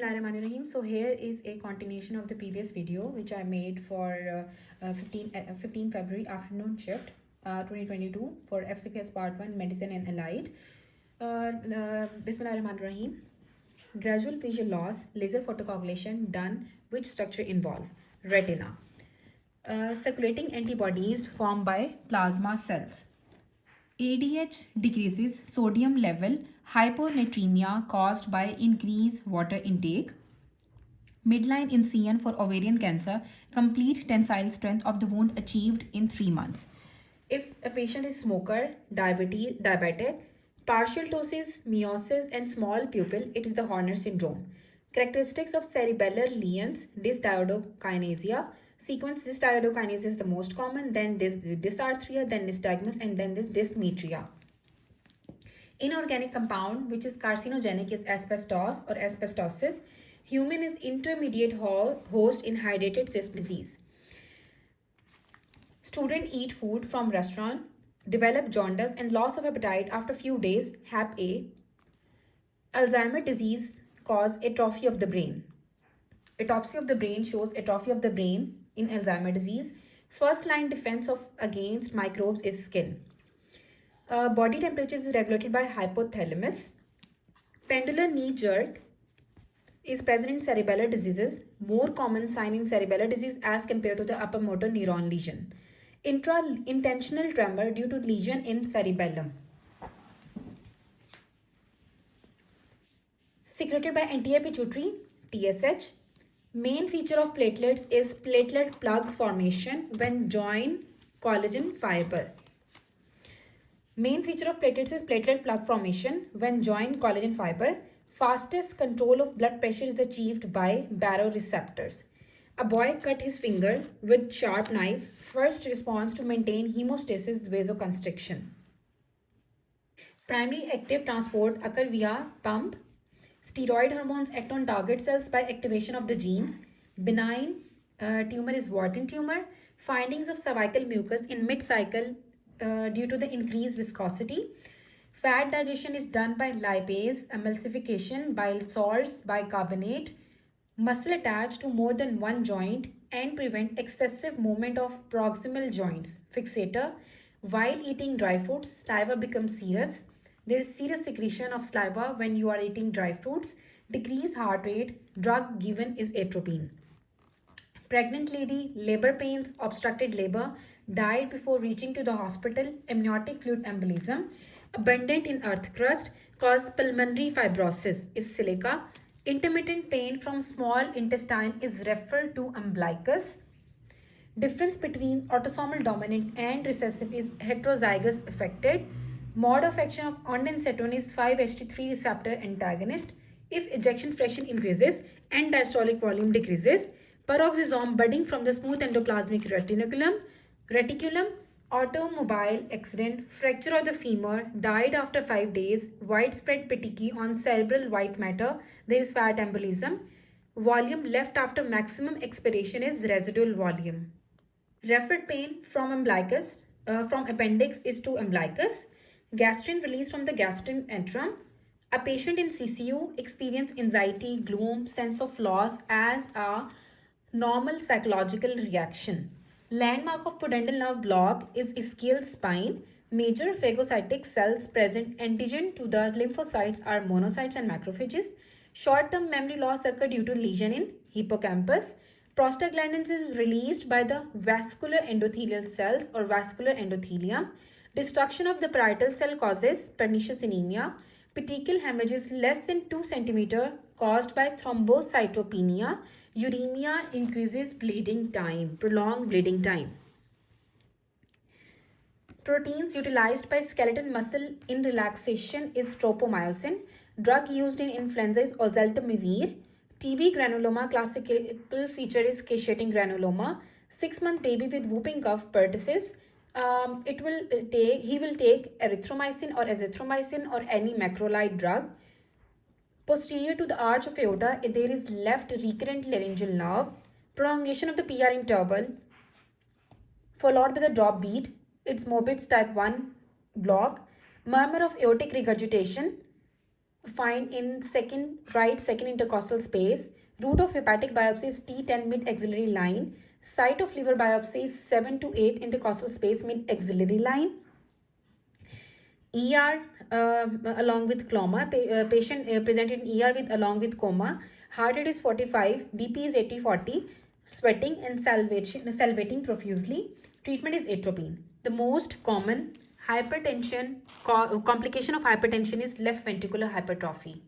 Bismillahirrahmanirrahim. So here is a continuation of the previous video which I made for 15 February afternoon shift 2022 for FCPS part 1 medicine and allied. Bismillahirrahmanirrahim. Gradual visual loss, laser photocoagulation done. Which structure involved? Retina. Circulating antibodies formed by plasma cells. ADH decreases sodium level, hyponatremia caused by increased water intake. Midline incision for ovarian cancer, complete tensile strength of the wound achieved in 3 months. If a patient is smoker, diabetic, partial ptosis, meiosis and small pupil, it is the Horner syndrome. Characteristics of cerebellar lesions, dysdiadochokinesia. Sequence dysdiadochokinesia is the most common, then dysarthria, then nystagmus, and then this dysmetria. Inorganic compound which is carcinogenic is asbestos or asbestosis. Human is intermediate host in hydrated cyst disease. Student eat food from restaurant, develop jaundice and loss of appetite after few days, HAP-A. Alzheimer's disease cause atrophy of the brain. Autopsy of the brain shows atrophy of the brain in Alzheimer's disease. First line defense against microbes is skin. Body temperature is regulated by hypothalamus. Pendular knee jerk is present in cerebellar diseases, more common sign in cerebellar disease as compared to the upper motor neuron lesion. Intra-intentional tremor due to lesion in cerebellum. Secreted by anterior pituitary, TSH. Main feature of platelets is platelet plug formation when join collagen fiber. Main feature of platelets is platelet plug formation when join collagen fiber. Fastest control of blood pressure is achieved by baroreceptors. A boy cut his finger with sharp knife. First response to maintain hemostasis vasoconstriction. Primary active transport occur via pump. Steroid hormones act on target cells by activation of the genes. Benign tumor is Wharton tumor. Findings of cervical mucus in mid-cycle due to the increased viscosity. Fat digestion is done by lipase, emulsification, bile salts, bicarbonate. Muscle attached to more than one joint and prevent excessive movement of proximal joints. Fixator. While eating dry fruits, saliva becomes serous. There is serous secretion of saliva when you are eating dry fruits. Decrease heart rate. Drug given is atropine. Pregnant lady, labor pains, obstructed labor, died before reaching to the hospital, amniotic fluid embolism. Abundant in earth crust, cause pulmonary fibrosis is silica. Intermittent pain from small intestine is referred to umbilicus. Difference between autosomal dominant and recessive is heterozygous affected. Mode of action of ondansetron is 5-HT3 receptor antagonist. If ejection fraction increases and diastolic volume decreases, paroxysm budding from the smooth endoplasmic reticulum, automobile accident, fracture of the femur, died after 5 days, widespread petechiae on cerebral white matter, there is fat embolism. Volume left after maximum expiration is residual volume. Referred pain from umbilicus, from appendix is to umbilicus. Gastrin release from the gastrin antrum. A patient in CCU experience anxiety, gloom, sense of loss as a normal psychological reaction. Landmark of pudendal nerve block is ischial spine. Major phagocytic cells present antigen to the lymphocytes are monocytes and macrophages. Short-term memory loss occur due to lesion in hippocampus. Prostaglandins is released by the vascular endothelial cells or vascular endothelium. Destruction of the parietal cell causes pernicious anemia. Petechial hemorrhage is less than 2 cm caused by thrombocytopenia. Uremia increases bleeding time, prolonged bleeding time. Proteins utilized by skeletal muscle in relaxation is tropomyosin. Drug used in influenza is oseltamivir. TB granuloma classical feature is cacheating granuloma. 6-month baby with whooping cough pertussis. He will take erythromycin or azithromycin or any macrolide drug. Posterior to the arch of aorta, there is left recurrent laryngeal nerve. Prolongation of the PR interval followed by the drop beat. It's Mobitz type 1 block. Murmur of aortic regurgitation. find in second intercostal space. Route of hepatic biopsy is T10 mid-axillary line. Site of liver biopsy is 7 to 8 intercostal space mid-axillary line. ER along with coma. Patient presented in ER with along with coma. Heart rate is 45. BP is 80/40. Sweating and salivating profusely. Treatment is atropine. The most common hypertension complication of hypertension is left ventricular hypertrophy.